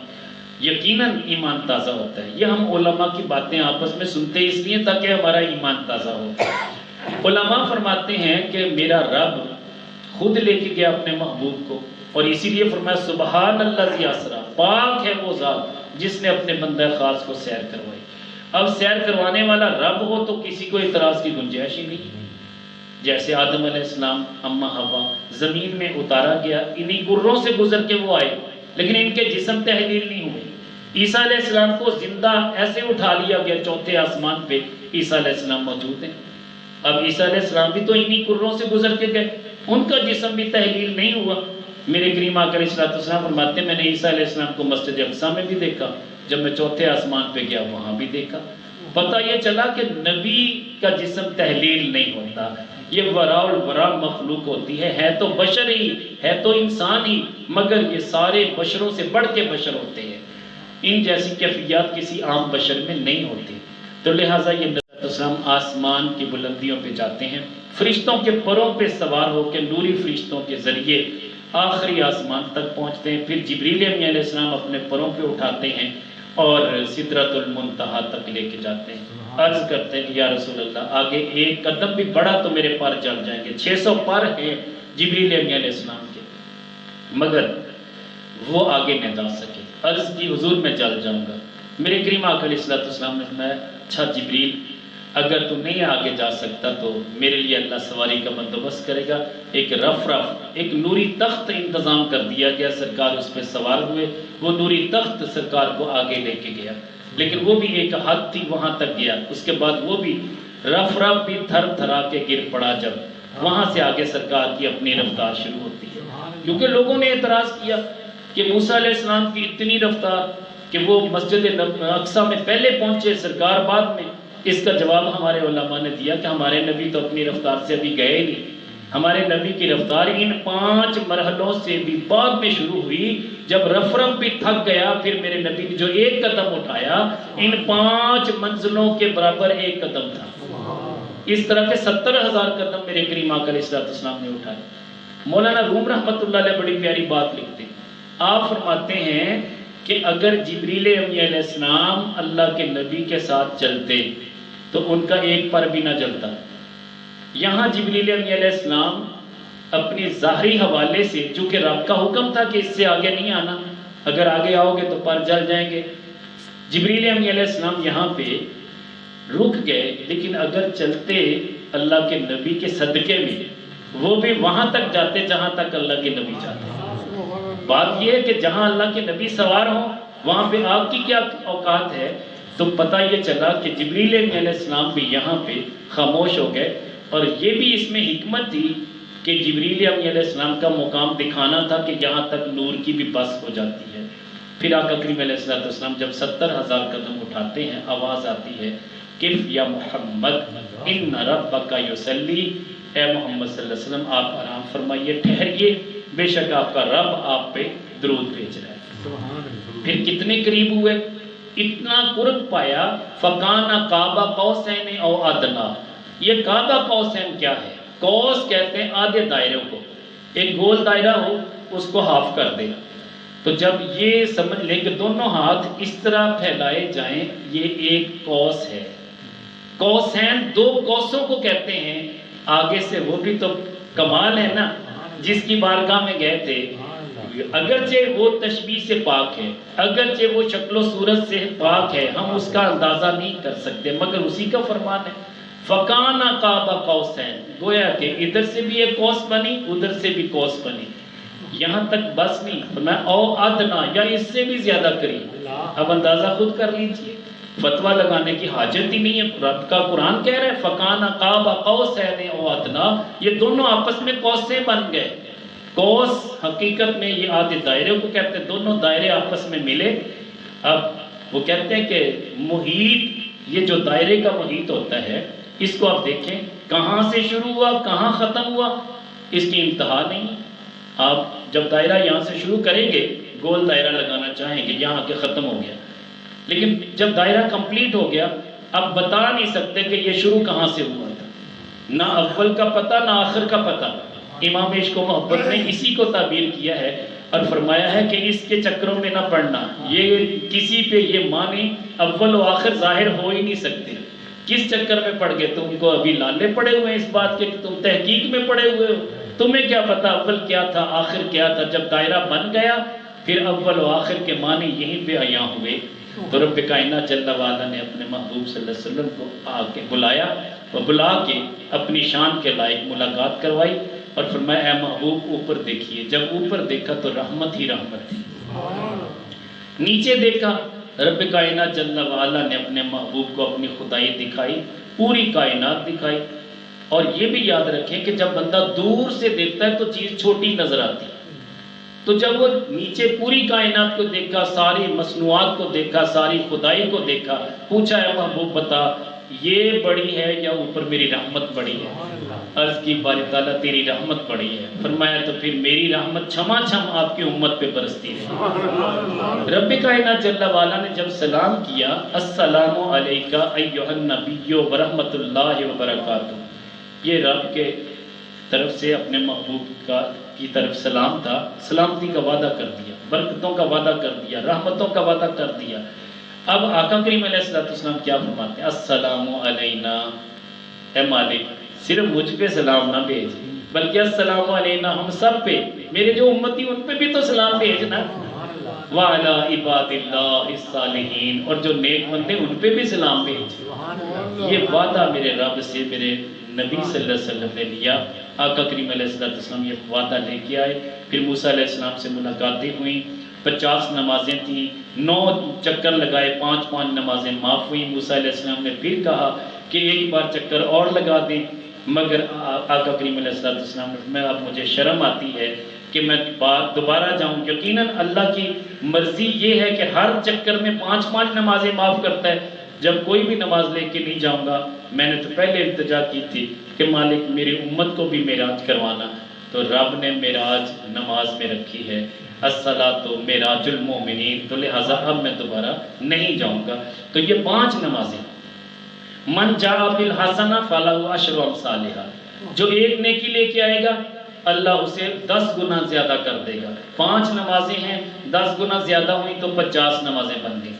یقیناً ایمان تازہ ہوتا ہے۔ یہ ہم علماء کی باتیں آپس میں سنتے اس لیے تاکہ ہمارا ایمان تازہ ہو۔ علماء فرماتے ہیں کہ میرا رب خود لے کے گیا اپنے محبوب کو، اور اسی لیے فرمایا سبحان اللہ اسرا، پاک ہے وہ ذات جس نے اپنے بندہ خاص کو سیر کروائی۔ اب سیر کروانے والا رب ہو تو کسی کو اعتراض کی گنجائش ہی نہیں۔ جیسے آدم علیہ السلام، اما حوا زمین میں اتارا گیا، انہی گروں سے گزر کے وہ آئے، لیکن ان کے جسم تحلیل نہیں ہوئے۔ عیسیٰ علیہ السلام کو زندہ ایسے اٹھا لیا گیا چوتھے آسمان پہ، عیسیٰ علیہ السلام موجود ہیں۔ اب عیسیٰ علیہ السلام بھی تو انہی گروں سے گزر کے گئے، ان کا جسم بھی تحلیل نہیں ہوا۔ میرے کریم آقا علیہ السلام فرماتے ہیں میں نے عیسیٰ علیہ السلام کو مسجد اقصی میں بھی دیکھا، جب میں چوتھے آسمان پہ گیا وہاں بھی دیکھا۔ پتہ یہ چلا کہ نبی کا جسم تحلیل نہیں ہوتا، یہ وراء الورا مخلوق ہوتی ہے تو بشر ہی ہے، تو انسان ہی، مگر یہ سارے بشروں سے بڑھ کے بشر ہوتے ہیں، ان جیسی کیفیات کسی عام بشر میں نہیں ہوتی۔ تو لہٰذا یہ نبی السلام آسمان کی بلندیوں پہ جاتے ہیں، فرشتوں کے پروں پہ سوار ہو کے نوری فرشتوں کے ذریعے آخری آسمان تک پہنچتے ہیں، پھر جبریل امین علیہ السلام اپنے پروں پہ اٹھاتے ہیں اور سدرۃ المنتہا تک لے کے جاتے ہیں۔ عرض کرتے ہیں کہ یا رسول اللہ آگے ایک قدم بھی بڑھا تو میرے پر جل جائیں گے۔ 600 پر ہیں جبریل امین علیہ السلام کے، مگر وہ آگے نہ جا سکے۔ عرض کی حضور میں جل جاؤں گا۔ میرے کریم آقا علیہ السلام نے فرمایا اچھا جبریل اگر تو نہیں آگے جا سکتا تو میرے لیے اللہ سواری کا بندوبست کرے گا۔ ایک ایک نوری تخت انتظام کر دیا گیا، سرکار اس پہ سوار ہوئے، وہ نوری تخت سرکار کو آگے لے کے گیا، لیکن وہ بھی ایک حد تھی، وہاں تک گیا۔ اس کے بعد وہ بھی رف بھی تھر تھرا کے گر پڑا، جب وہاں سے آگے سرکار کی اپنی رفتار شروع ہوتی ہے، کیونکہ لوگوں نے اعتراض کیا کہ موسیٰ علیہ السلام کی اتنی رفتار کہ وہ مسجد اقصی میں پہلے پہنچے، سرکار بعد میں۔ اس کا جواب ہمارے علماء نے دیا کہ ہمارے نبی تو اپنی رفتار سے ابھی گئے نہیں، ہمارے نبی کی رفتار ان 5 مرحلوں سے بھی بعد میں شروع ہوئی۔ جب رف بھی تھک گیا، پھر میرے نبی نے جو ایک قدم اٹھایا ان 5 منزلوں کے برابر ایک قدم تھا۔ اس طرح کے 70,000 قدم میرے کریم آقا علیہ السلام نے اٹھائے۔ مولانا روم رحمۃ اللہ علیہ بڑی پیاری بات لکھتے ہیں، آپ فرماتے ہیں کہ اگر جبریل امی علیہ السلام اللہ کے نبی کے ساتھ چلتے تو ان کا ایک پر بھی نہ جلتا۔ یہاں جبریل امی علیہ السلام اپنی ظاہری حوالے سے، چونکہ رب کا حکم تھا کہ اس سے آگے نہیں آنا، اگر آگے آؤ گے تو پر جل جائیں گے، جبریل امی علیہ السلام یہاں پہ رک گئے، لیکن اگر چلتے اللہ کے نبی کے صدقے میں وہ بھی وہاں تک جاتے جہاں تک اللہ کے نبی جاتے۔ بات یہ ہے کہ جہاں اللہ کے نبی سوار ہوں وہاں پہ آپ کی کیا اوقات ہے؟ تو پتہ یہ چلا کہ جبریل علیہ السلام بھی یہاں پہ خاموش ہو گئے، اور یہ بھی اس میں حکمت تھی کہ جبریل علیہ السلام کا مقام دکھانا تھا کہ یہاں تک نور کی بھی بس ہو جاتی ہے۔ پھر آقا کریم علیہ السلام جب 70,000 قدم اٹھاتے ہیں آواز آتی ہے کف یا محمد ان ربک یصلی، اے محمد صلی اللہ علیہ وسلم آپ آرام فرمائیے، ٹھہریے، بے شک آپ کا رب آپ پہ درود بھیج رہا ہے۔ پھر کتنے قریب ہوئے، اتنا قرب پایا، فکان قاب قوسین او ادنا۔ یہ قاب قوسین کیا ہے؟ قوس کہتے ہیں آدھے دائرے کو، ایک گول دائرہ ہو اس کو ہاف کر دے، تو جب یہ سمجھ لیں کہ دونوں ہاتھ اس طرح پھیلائے جائیں یہ ایک قوس ہے۔ قوسین دو قوسوں کو کہتے ہیں، آگے سے وہ بھی تو کمال ہے نا، جس کی بارگاہ میں گئے تھے، اگرچہ وہ تشبیہ سے پاک ہے، اگرچہ وہ شکل و صورت سے پاک ہے، ہم اس کا اندازہ نہیں کر سکتے، مگر اسی کا فرمان ہے فَقَانَ قَابَ قَوْسَيْنِ، گویا کہ ادھر سے بھی ایک قوس بنی ادھر سے بھی قوس بنی، یہاں تک بس نہیں فرمایا او ادنا، یا اس سے بھی زیادہ قریب۔ اب اندازہ خود کر لیجئے، فتویٰ لگانے کی حاجت ہی نہیں ہے، رب کا قرآن کہہ رہا ہے فَقَانَ قَابَ قَوْسَيْنِ او ادنا، یہ دونوں آپس میں قوسیں بن گئے۔ قوس حقیقت میں یہ آدھے دائرے کو کہتے ہیں، دونوں دائرے آپس میں ملے۔ اب وہ کہتے ہیں کہ محیط، یہ جو دائرے کا محیط ہوتا ہے اس کو آپ دیکھیں کہاں سے شروع ہوا کہاں ختم ہوا، اس کی انتہا نہیں۔ آپ جب دائرہ یہاں سے شروع کریں گے، گول دائرہ لگانا چاہیں گے، یہاں کے ختم ہو گیا، لیکن جب دائرہ کمپلیٹ ہو گیا اب بتا نہیں سکتے کہ یہ شروع کہاں سے ہوا تھا، نہ اول کا پتہ نہ آخر کا پتہ۔ امام عشق و محبت نے اسی کو تعبیر کیا ہے اور فرمایا ہے کہ اس کے چکروں میں نہ پڑنا، یہ کسی پہ یہ معنی اول و آخر ظاہر ہو ہی نہیں سکتے۔ کس چکر میں پڑ گئے؟ تم کو ابھی لالے پڑے ہوئے ہیں اس بات کے کہ تم تحقیق میں پڑے ہوئے ہو، تمہیں کیا پتا اول کیا تھا آخر کیا تھا؟ جب دائرہ بن گیا پھر اول و آخر کے معنی یہیں پہ عیاں ہوئے۔ تو رب کائنات جل وعلا نے اپنے محبوب صلی اللہ علیہ وسلم کو آ کے بلایا اور بلا کے اپنی شان کے لائق ملاقات کروائی اور فرمایا اے محبوب اوپر دیکھیے۔ جب اوپر دیکھا تو رحمت ہی رحمت تھی، نیچے دیکھا رب کائنات جل وعلا نے اپنے محبوب کو اپنی خدائی دکھائی، پوری کائنات دکھائی۔ اور یہ بھی یاد رکھیں کہ جب بندہ دور سے دیکھتا ہے تو چیز چھوٹی نظر آتی ہے، تو جب وہ نیچے پوری کائنات کو دیکھا، ساری مصنوعات کو دیکھا، ساری خدائی کو دیکھا، پوچھا اے محبوب بتا یہ بڑی ہے یا اوپر میری رحمت بڑی ہے؟ عرض کی باری تعالیٰ تیری رحمت بڑی ہے۔ فرمایا تو پھر میری رحمت چھما چھم آپ کی امت پہ برستی ہے۔ رب کائنات جل وعلا نے جب سلام کیا السلام علیکہ ایھا النبی ورحمۃ اللہ وبرکاتہ، یہ رب کے طرف سے اپنے محبوب کی طرف سلام تھا، سلامتی کا وعدہ کر دیا، برکتوں کا وعدہ کر دیا، رحمتوں کا وعدہ کر دیا۔ اب آقا کریم علیہ السلام کیا فرماتے ہیں؟ السلام علینا، اے مالک صرف مجھ پہ سلام نہ بھیج بلکہ السلام علینا ہم سب پہ، میرے جو امتی ان پہ بھی تو سلام بھیجنا، وعلی عباد اللہ الصالحین، اور جو نیک بندے ان پہ بھی سلام بھیج۔ یہ وعدہ میرے رب سے میرے نبی صلی اللہ علیہ وسلم نے لیا۔ آقا کریم علیہ السلام یہ وعدہ لے کے آئے، پھر موسیٰ علیہ السلام سے ملاقاتیں ہوئیں، 50 نمازیں تھیں، 9 چکر لگائے، 5 نمازیں معاف ہوئیں۔ موسیٰ علیہ السلام نے پھر کہا کہ ایک بار چکر اور لگا دیں، مگر آقا کریم علیہ السلام نے فرمایا اب مجھے شرم آتی ہے کہ میں دوبارہ جاؤں۔ یقیناً اللہ کی مرضی یہ ہے کہ ہر چکر میں 5 نمازیں معاف کرتا ہے، جب کوئی بھی نماز لے کے نہیں جاؤں گا، میں نے تو پہلے التجا کی تھی کہ مالک میری امت کو بھی معراج کروانا، تو رب نے معراج نماز میں رکھی ہے، الصلاۃ معراج المومنین، تو لہٰذا اب میں دوبارہ نہیں جاؤں گا۔ تو یہ 5 نمازیں، من جاء بالحسنہ فلہ عشر امثالھا، جو ایک نیکی لے کے آئے گا اللہ اسے 10 گنا زیادہ کر دے گا۔ 5 نمازیں ہیں، 10 گنا زیادہ ہوئی تو 50 نمازیں بن گئی،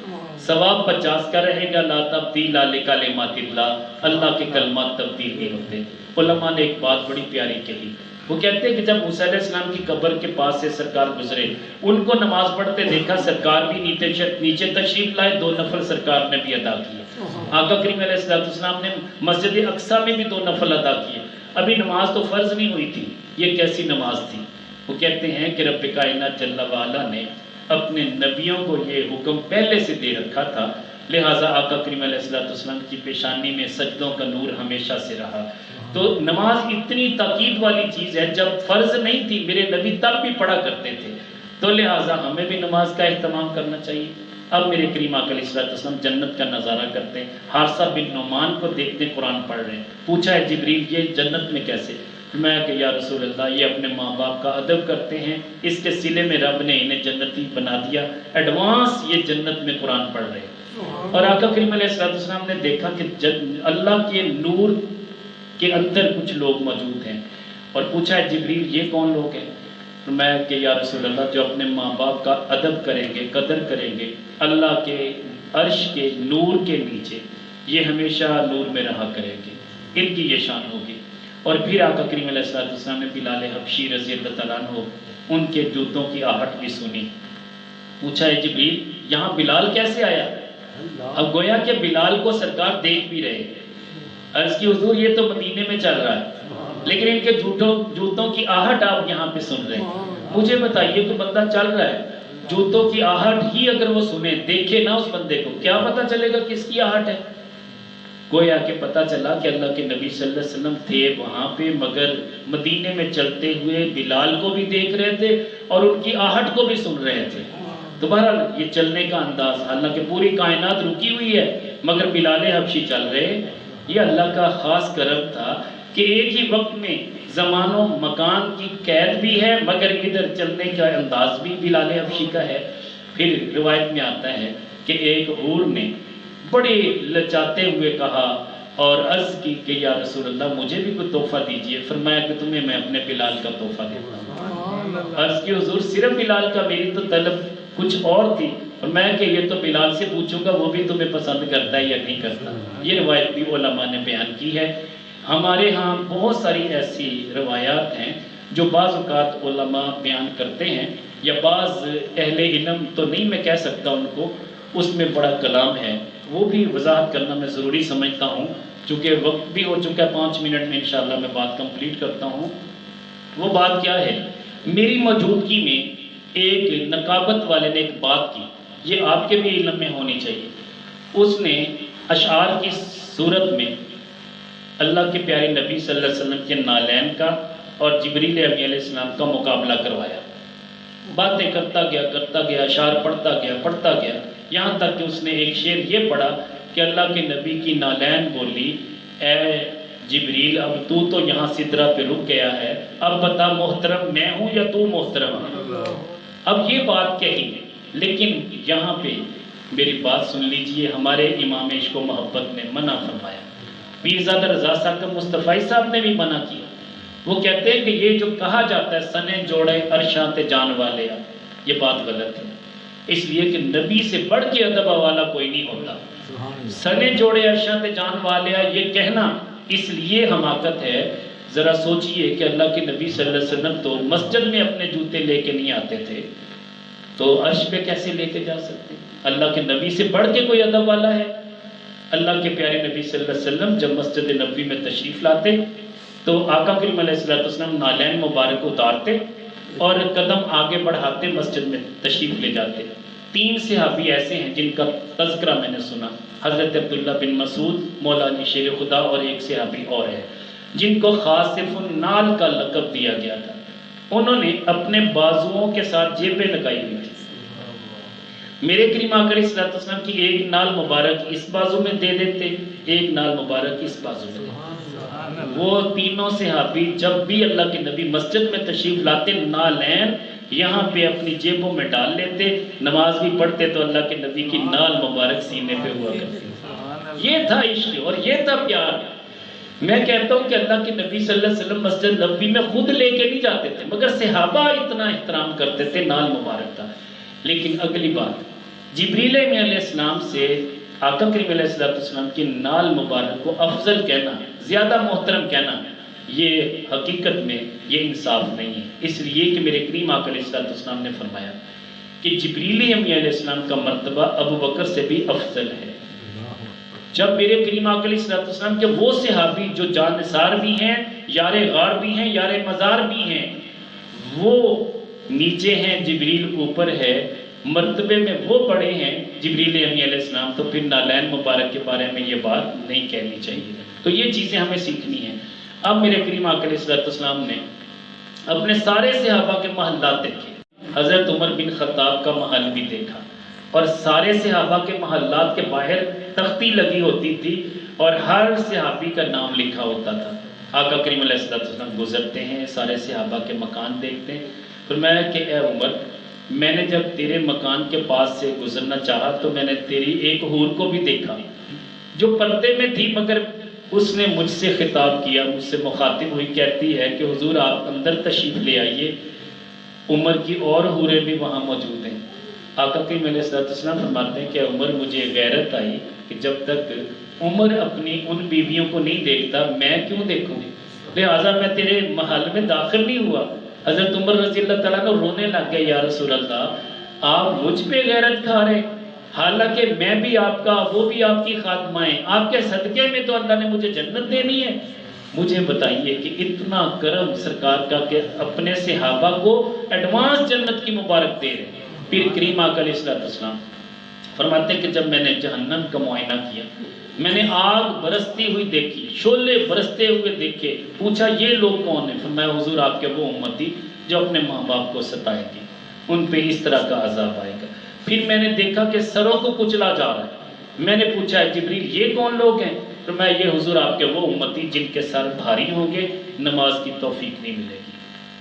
ثواب 50 کا رہے گا۔ لا تبدیل لکلمات اللہ، اللہ کے کلمات تبدیل نہیں ہوتے۔ علماء نے ایک بات بڑی پیاری کہی، وہ کہتے ہیں کہ جب موسیٰ علیہ السلام کی قبر کے پاس سے سرکار گزرے، ان کو نماز پڑھتے دیکھا، سرکار بھی نیچے تشریف لائے، 2 نفل سرکار نے بھی ادا کیے۔ آقا کریم علیہ السلام نے مسجد اقصیٰ میں بھی 2 نفل ادا کیے، ابھی نماز تو فرض نہیں ہوئی تھی، یہ کیسی نماز تھی؟ وہ کہتے ہیں کہ رب کائنات جل وعلا نے اپنے نبیوں کو یہ حکم پہلے سے دے رکھا تھا، لہٰذا آقا کریم علیہ السلام کی پیشانی میں سجدوں کا نور ہمیشہ سے رہا۔ تو نماز اتنی تاکید والی چیز ہے، جب فرض نہیں تھی میرے نبی تب بھی پڑھا کرتے تھے، تو لہٰذا ہمیں بھی نماز کا اہتمام کرنا چاہیے۔ اب میرے کریم آقا علیہ السلام جنت کا نظارہ کرتے ہیں، حارثہ بن نعمان کو دیکھتے قرآن پڑھ رہے ہیں، پوچھا ہے جبریل یہ جنت میں کیسے؟ میں کہ یا رسول اللہ یہ اپنے ماں باپ کا ادب کرتے ہیں، اس کے صلے میں رب نے انہیں جنتی بنا دیا، ایڈوانس یہ جنت میں قرآن پڑھ رہے ہیں۔ اور آقا کریم علیہ السلام نے دیکھا کہ اللہ کے نور کے اندر کچھ لوگ موجود ہیں، اور پوچھا ہے جبریل یہ کون لوگ ہیں؟ میں کہ یا رسول اللہ جو اپنے ماں باپ کا ادب کریں گے، قدر کریں گے، اللہ کے عرش کے نور کے نیچے یہ ہمیشہ نور میں رہا کریں گے، ان کی یہ شان ہوگی۔ اور پھر آقا کریم علیہ السلام نے بلال حبشی رضی اللہ تعالیٰ عنہ ان کے جوتوں کی آہٹ بھی سنی، پوچھا ہے جبریل یہاں بلال کیسے آیا؟ اب گویا کہ بلال کو سرکار دیکھ بھی رہے، عرض کی حضور یہ تو مدینے میں چل رہا ہے، لیکن ان کے جوتوں کی آہٹ آپ یہاں پہ سن رہے ہیں۔ مجھے بتائیے کہ بندہ چل رہا ہے، جوتوں کی آہٹ ہی اگر وہ سنے، دیکھے نہ اس بندے کو، کیا پتا چلے گا کس کی آہٹ ہے؟ گویا کہ پتا چلا کہ اللہ کے نبی صلی اللہ علیہ وسلم تھے وہاں پہ، مگر مدینے میں چلتے ہوئے بلال کو بھی دیکھ رہے تھے اور ان کی آہٹ کو بھی سن رہے تھے۔ تو بہرحال یہ چلنے کا انداز، حالانکہ پوری کائنات رکی ہوئی ہے مگر بلال حبشی چل رہے، یہ اللہ کا خاص کرم تھا کہ ایک ہی وقت میں زمان و مکان کی قید بھی ہے مگر ادھر چلنے کا انداز بھی بلال حبشی کا ہے۔ پھر روایت میں آتا ہے کہ ایک حور نے بڑے لچاتے ہوئے کہا اور عرض کی کہ یا رسول اللہ مجھے بھی کوئی تحفہ دیجئے، فرمایا کہ تمہیں میں اپنے بلال کا تحفہ دیتا ہوں۔ عرض کی حضور صرف بلال کا، میری تو طلب کچھ اور تھی، اور میں کہ یہ تو بلال سے پوچھوں گا وہ بھی تمہیں پسند کرتا ہے یا نہیں کرتا۔ یہ روایت بھی علماء نے بیان کی ہے۔ ہمارے ہاں بہت ساری ایسی روایات ہیں جو بعض اوقات علماء بیان کرتے ہیں، یا بعض اہل علم تو نہیں میں کہہ سکتا ان کو، اس میں بڑا کلام ہے، وہ بھی وضاحت کرنا میں ضروری سمجھتا ہوں، چونکہ وقت بھی ہو چکا ہے، 5 منٹ میں انشاءاللہ میں بات کمپلیٹ کرتا ہوں۔ وہ بات کیا ہے؟ میری موجودگی میں ایک نقابت والے نے ایک بات کی، یہ آپ کے بھی علم میں ہونی چاہیے۔ اس نے اشعار کی صورت میں اللہ کے پیارے نبی صلی اللہ علیہ وسلم کے نالین کا اور جبریل امین علیہ السلام کا مقابلہ کروایا، باتیں کرتا گیا، اشعار پڑھتا گیا، یہاں تک کہ اس نے ایک شعر یہ پڑھا کہ اللہ کے نبی کی نالین بولی اے جبریل اب تو یہاں سدرہ پہ رک گیا ہے، اب بتا محترم میں ہوں یا تو محترم ہے؟ اب یہ بات کہی، لیکن یہاں پہ میری بات سن لیجئے، ہمارے امام عشق و محبت نے منع فرمایا، پیرزادہ رضا صاحب مصطفی صاحب نے بھی منع کیا۔ وہ کہتے ہیں کہ یہ جو کہا جاتا ہے سنے جوڑے عرشاں تے جان والے، یہ بات غلط ہے، اس لیے کہ نبی سے بڑھ کے ادب والا کوئی نہیں ہوتا۔ سنے جوڑے عرشاں تے جان والے یہ کہنا اس لیے حماقت ہے، ذرا سوچئے کہ اللہ کے نبی صلی اللہ علیہ وسلم تو مسجد میں اپنے جوتے لے کے نہیں آتے تھے، تو عرش پہ کیسے لے کے جا سکتے؟ اللہ کے نبی سے بڑھ کے کوئی ادب والا ہے؟ اللہ کے پیارے نبی صلی اللہ علیہ وسلم جب مسجد نبوی میں تشریف لاتے تو آقا کریم علیہ السلام نالین مبارک اتارتے اور قدم آگے بڑھاتے مسجد میں تشریف لے جاتے۔ 3 صحابی ایسے ہیں جن کا تذکرہ میں نے سنا، حضرت عبداللہ بن مسعود، مولا علی شیر خدا، اور ایک صحابی اور ہے جن کو خاصف النال کا لقب دیا گیا تھا۔ انہوں نے اپنے بازوؤں کے ساتھ جیبیں لگائی ہوئی تھی، میرے کریم آقا علیہ السلام کی ایک نال مبارک اس بازو میں دے دیتے، ایک نال مبارک اس بازو میں دے۔ وہ تینوں صحابی جب بھی اللہ کے نبی مسجد میں تشریف لاتے نالین یہاں پہ اپنی جیبوں میں ڈال لیتے، نماز بھی پڑھتے تو اللہ کے نبی کی نال مبارک سینے پہ ہوا کرتی۔ یہ تھا عشق اور یہ تھا پیار۔ میں کہتا ہوں کہ اللہ کے نبی صلی اللہ علیہ وسلم مسجد نبوی میں خود لے کے نہیں جاتے تھے مگر صحابہ اتنا احترام کرتے تھے، نال مبارک تھا۔ لیکن اگلی بات، جبریل علیہ السلام سے آقا کریم علیہ السلام کی نال مبارک کو افضل کہنا، زیادہ محترم کہنا، یہ حقیقت میں یہ انصاف نہیں ہے، اس لیے کہ میرے کریم آقا علیہ السلام نے فرمایا کہ جبریل علیہ السلام کا مرتبہ ابو بکر سے بھی افضل ہے۔ جب میرے کریم آقا علیہ السلام کے وہ صحابی جو جانثار بھی ہیں، یار غار بھی ہیں، یار مزار بھی ہیں، وہ نیچے ہیں، جبریل اوپر ہے، مرتبے میں وہ بڑے ہیں جبریل علیہ السلام، تو پھر نالین مبارک کے بارے میں یہ بات نہیں کہنی چاہیے۔ تو یہ چیزیں ہمیں سیکھنی ہیں۔ اب میرے کریم آقا علیہ السلام نے اپنے سارے صحابہ کے محلات دیکھے، حضرت عمر بن خطاب کا محل بھی دیکھا، اور سارے صحابہ کے محلات کے باہر تختی لگی ہوتی تھی اور ہر صحابی کا نام لکھا ہوتا تھا۔ آقا کریم علیہ السلام گزرتے ہیں، سارے صحابہ کے مکان دیکھتے ہیں، فرمایا کہ اے عمر، میں نے جب تیرے مکان کے پاس سے گزرنا چاہا تو میں نے تیری ایک حور کو بھی دیکھا جو پردے میں تھی، مگر اس نے مجھ سے خطاب کیا، مجھ سے مخاطب ہوئی، کہتی ہے کہ حضور آپ اندر تشریف لے آئیے، عمر کی اور حوریں بھی وہاں موجود ہیں۔ آقا کریم علیہ السلام فرماتے ہیں کہ عمر، مجھے غیرت آئی کہ جب تک عمر اپنی ان بیویوں کو نہیں دیکھتا میں کیوں دیکھوں، لہٰذا میں تیرے محل میں داخل نہیں ہوا۔ حضرت عمر رضی اللہ تعالیٰ عنہ رونے لگ گئے، یا رسول اللہ آپ مجھ پہ غیرت کھا رہے، حالانکہ میں بھی آپ کا، وہ بھی آپ کی خادمہ ہیں، آپ کے صدقے میں تو اللہ نے مجھے جنت دینی ہے۔ مجھے بتائیے کہ اتنا کرم سرکار کا کہ اپنے صحابہ کو ایڈوانس جنت کی مبارک دے رہے۔ پھر کریم آقا علیہ السلام فرماتے ہیں کہ جب میں نے جہنم کا معائنہ کیا، میں نے آگ برستی ہوئی دیکھی، شعلے برستے ہوئے دیکھے، پوچھا یہ لوگ کون ہیں؟ فرمایا حضور آپ کے وہ امتی جو اپنے ماں باپ کو ستائے گی، ان پہ اس طرح کا عذاب آئے گا۔ پھر میں نے دیکھا کہ سروں کو کچلا جا رہا ہے، میں نے پوچھا ہے جبریل یہ کون لوگ ہیں؟ فرمایا یہ حضور آپ کے وہ امتی جن کے سر بھاری ہوں گے، نماز کی توفیق نہیں ملے گی،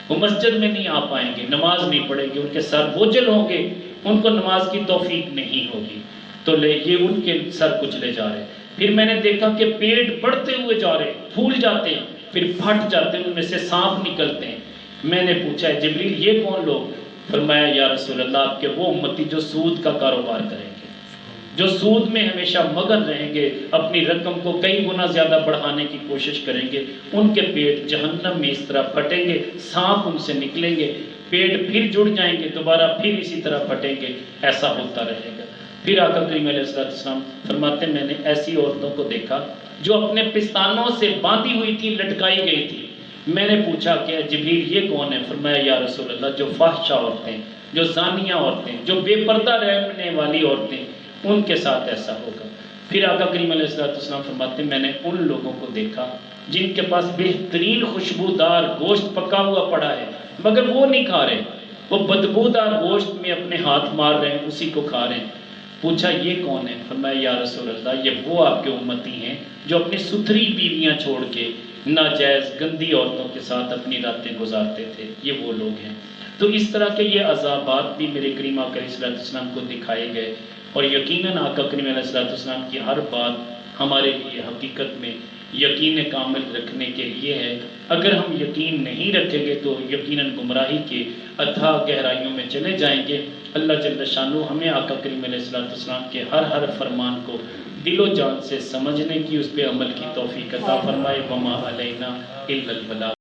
وہ مسجد میں نہیں آ پائیں گے، نماز نہیں پڑھیں گے، ان کے سر بوجھل ہوں گے، ان کو نماز کی توفیق نہیں ہوگی، تو یہ ان کے سر کچلے جا رہے ہیں۔ پھر میں نے دیکھا کہ پیٹ بڑھتے ہوئے جا رہے ہیں، پھول جاتے ہیں، پھر پھٹ جاتے ہیں، ان میں سے سانپ نکلتے ہیں۔ میں نے پوچھا ہے جبریل یہ کون لوگ؟ فرمایا یا رسول اللہ آپ کے وہ امتی جو سود کا کاروبار کریں گے، جو سود میں ہمیشہ مگن رہیں گے، اپنی رقم کو کئی گنا زیادہ بڑھانے کی کوشش کریں گے، ان کے پیٹ جہنم میں اس طرح پھٹیں گے، سانپ ان سے نکلیں گے، پیٹ پھر جڑ جائیں گے، دوبارہ پھر اسی طرح پھٹیں گے، ایسا ہوتا رہے گا۔ پھر آقا کریم علیہ السلام فرماتے ہیں میں نے ایسی عورتوں کو دیکھا جو اپنے پستانوں سے باندھی ہوئی تھی، لٹکائی گئی تھی۔ میں نے پوچھا کہ جبریل یہ کون ہے؟ فرمایا یا رسول اللہ جو فاحشہ عورتیں، جو زانیہ عورتیں، جو بے پردہ رہنے والی عورتیں، ان کے ساتھ ایسا ہوگا۔ پھر آقا کریم علیہ السلام فرماتے ہیں میں نے ان لوگوں کو دیکھا جن کے پاس بہترین خوشبودار گوشت پکا ہوا پڑا ہے، مگر وہ نہیں کھا رہے، وہ بدبودار گوشت میں اپنے ہاتھ مار رہے ہیں، اسی کو کھا رہے ہیں۔ پوچھا یہ کون ہے؟ فرمایا یا رسول اللہ یہ وہ آپ کے امتی ہیں جو اپنی ستھری بیویاں چھوڑ کے ناجائز گندی عورتوں کے ساتھ اپنی راتیں گزارتے تھے، یہ وہ لوگ ہیں۔ تو اس طرح کے یہ عذابات بھی میرے کریم آقا علیہ السلام کو دکھائے گئے، اور یقیناً آقا کریم علیہ السلام کی ہر بات ہمارے لیے حقیقت میں یقین کامل رکھنے کے لیے ہے۔ اگر ہم یقین نہیں رکھیں گے تو یقیناً گمراہی کے اتھاہ گہرائیوں میں چلے جائیں گے۔ اللہ جل شانہ ہمیں آقا کریم علیہ السلام کے ہر فرمان کو دل و جان سے سمجھنے کی، اس پہ عمل کی توفیق عطا فرمائے۔ وما علینا الا البلاغ۔